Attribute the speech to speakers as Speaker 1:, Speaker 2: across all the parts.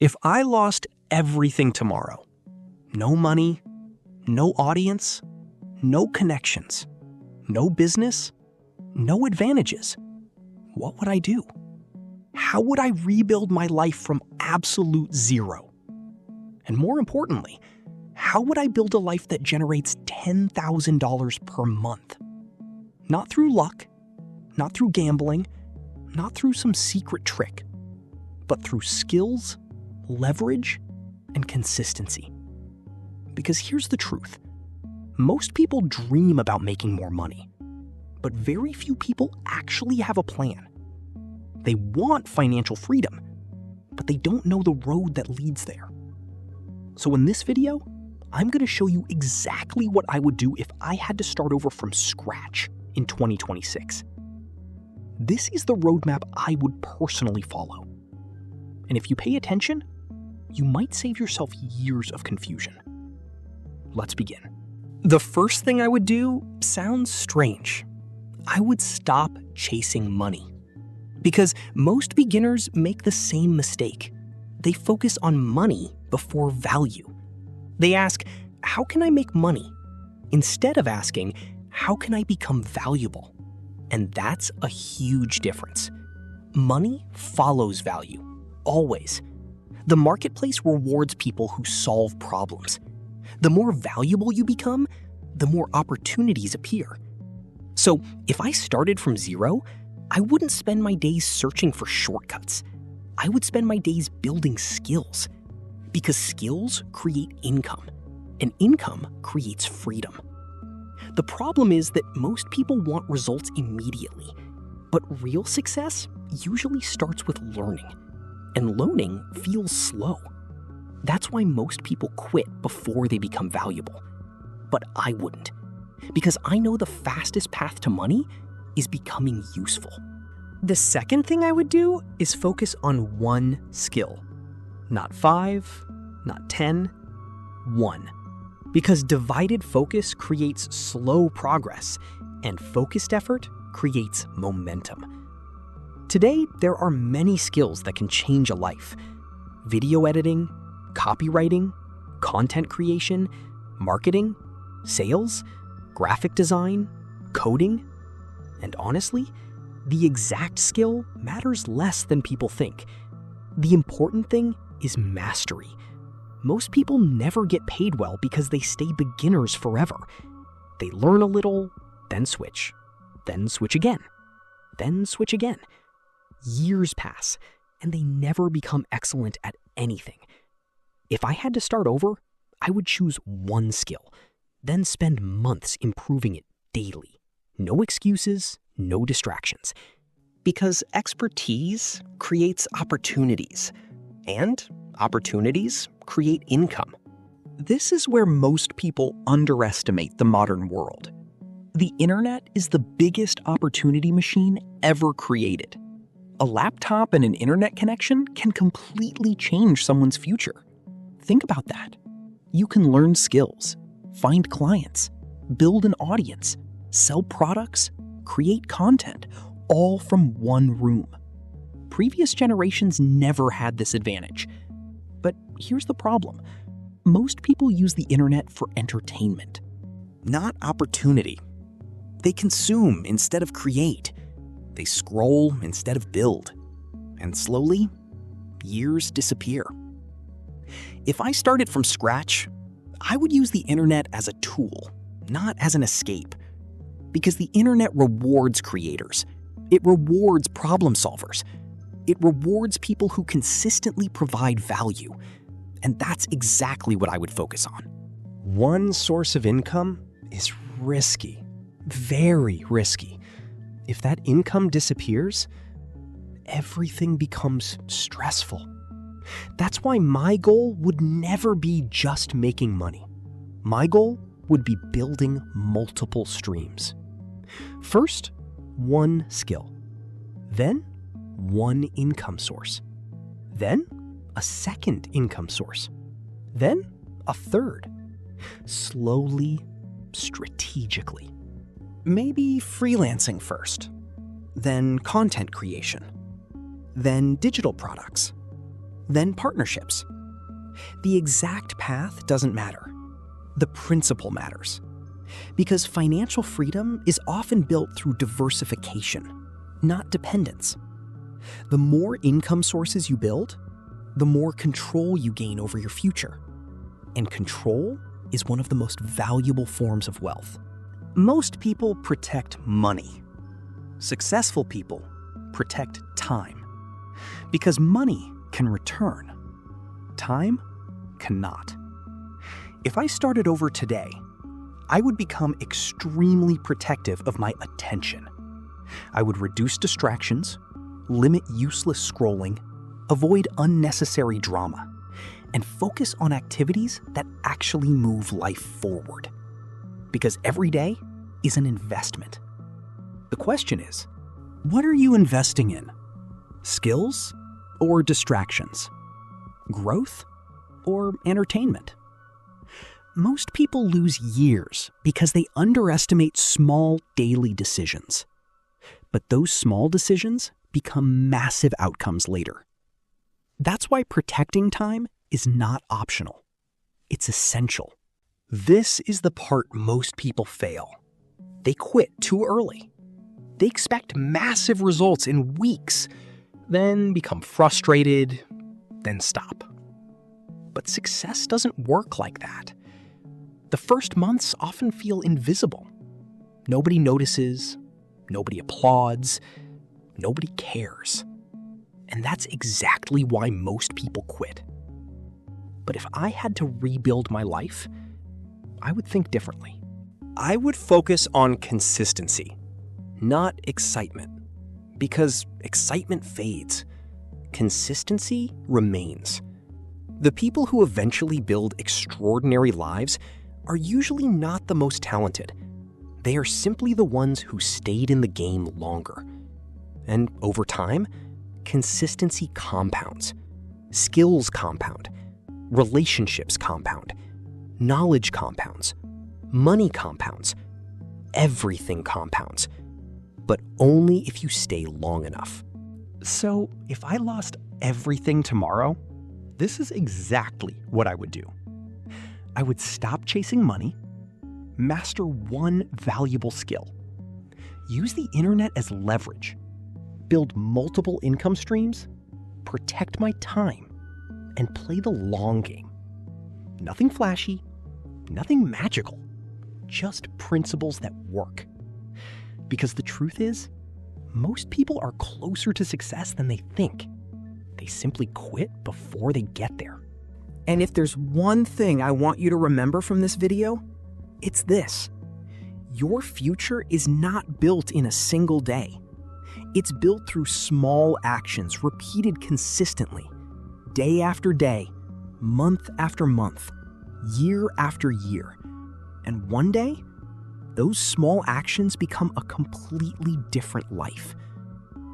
Speaker 1: If I lost everything tomorrow, no money, no audience, no connections, no business, no advantages, what would I do? How would I rebuild my life from absolute zero? And more importantly, how would I build a life that generates $10,000 per month? Not through luck, not through gambling, not through some secret trick, but through skills, leverage, and consistency. Because here's the truth. Most people dream about making more money, but very few people actually have a plan. They want financial freedom, but they don't know the road that leads there. So in this video, I'm going to show you exactly what I would do if I had to start over from scratch in 2026. This is the roadmap I would personally follow. And if you pay attention, you might save yourself years of confusion. Let's begin. The first thing I would do sounds strange. I would stop chasing money. Because most beginners make the same mistake. They focus on money before value. They ask, how can I make money? Instead of asking, how can I become valuable? And that's a huge difference. Money follows value, always. The marketplace rewards people who solve problems. The more valuable you become, the more opportunities appear. So if I started from zero, I wouldn't spend my days searching for shortcuts. I would spend my days building skills. Because skills create income, and income creates freedom. The problem is that most people want results immediately, but real success usually starts with learning, and learning feels slow. That's why most people quit before they become valuable. But I wouldn't, because I know the fastest path to money is becoming useful. The second thing I would do is focus on one skill. Not 5, not 10, 1. Because divided focus creates slow progress, and focused effort creates momentum. Today, there are many skills that can change a life. Video editing, copywriting, content creation, marketing, sales, graphic design, coding. And honestly, the exact skill matters less than people think. The important thing is mastery. Most people never get paid well because they stay beginners forever. They learn a little, then switch again, then switch again. Years pass, and they never become excellent at anything. If I had to start over, I would choose one skill, then spend months improving it daily. No excuses, no distractions. Because expertise creates opportunities, and opportunities create income. This is where most people underestimate the modern world. The internet is the biggest opportunity machine ever created. A laptop and an internet connection can completely change someone's future. Think about that. You can learn skills, find clients, build an audience, sell products, create content, all from one room. Previous generations never had this advantage. But here's the problem. Most people use the internet for entertainment, not opportunity. They consume instead of create. They scroll instead of build. And slowly, years disappear. If I started from scratch, I would use the internet as a tool, not as an escape. Because the internet rewards creators. It rewards problem solvers. It rewards people who consistently provide value. And that's exactly what I would focus on. One source of income is risky, very risky. If that income disappears, everything becomes stressful. That's why my goal would never be just making money. My goal would be building multiple streams. First, one skill. Then, one income source. Then, a second income source. Then, a third. Slowly, strategically. Maybe freelancing first. Then content creation. Then digital products. then partnerships. The exact path doesn't matter. The principle matters. Because financial freedom is often built through diversification, not dependence. The more income sources you build, the more control you gain over your future. And control is one of the most valuable forms of wealth. Most people protect money. Successful people protect time. Because money can return. Time cannot. If I started over today, I would become extremely protective of my attention. I would reduce distractions, limit useless scrolling, avoid unnecessary drama, and focus on activities that actually move life forward. Because every day is an investment. The question is, what are you investing in? Skills or distractions? Growth or entertainment? Most people lose years because they underestimate small daily decisions. But those small decisions become massive outcomes later. That's why protecting time is not optional. It's essential. This is the part most people fail. They quit too early. They expect massive results in weeks, then become frustrated, then stop. But success doesn't work like that. The first months often feel invisible. Nobody notices, nobody applauds, nobody cares. And that's exactly why most people quit. But if I had to rebuild my life, I would think differently. I would focus on consistency, not excitement. Because excitement fades. Consistency remains. The people who eventually build extraordinary lives are usually not the most talented. They are simply the ones who stayed in the game longer. And over time, consistency compounds. Skills compound. Relationships compound. Knowledge compounds. Money compounds. Everything compounds. But only if you stay long enough. So, if I lost everything tomorrow, this is exactly what I would do. I would stop chasing money, master one valuable skill, use the internet as leverage, build multiple income streams, protect my time, and play the long game. Nothing flashy, nothing magical, just principles that work. Because the truth is, most people are closer to success than they think. They simply quit before they get there. And if there's one thing I want you to remember from this video, it's this. Your future is not built in a single day. It's built through small actions repeated consistently, day after day, month after month, year after year. And one day, those small actions become a completely different life.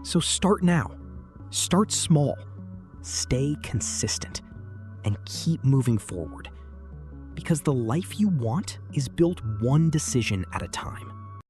Speaker 1: So start now. Start small. Stay consistent. And keep moving forward. Because the life you want is built one decision at a time.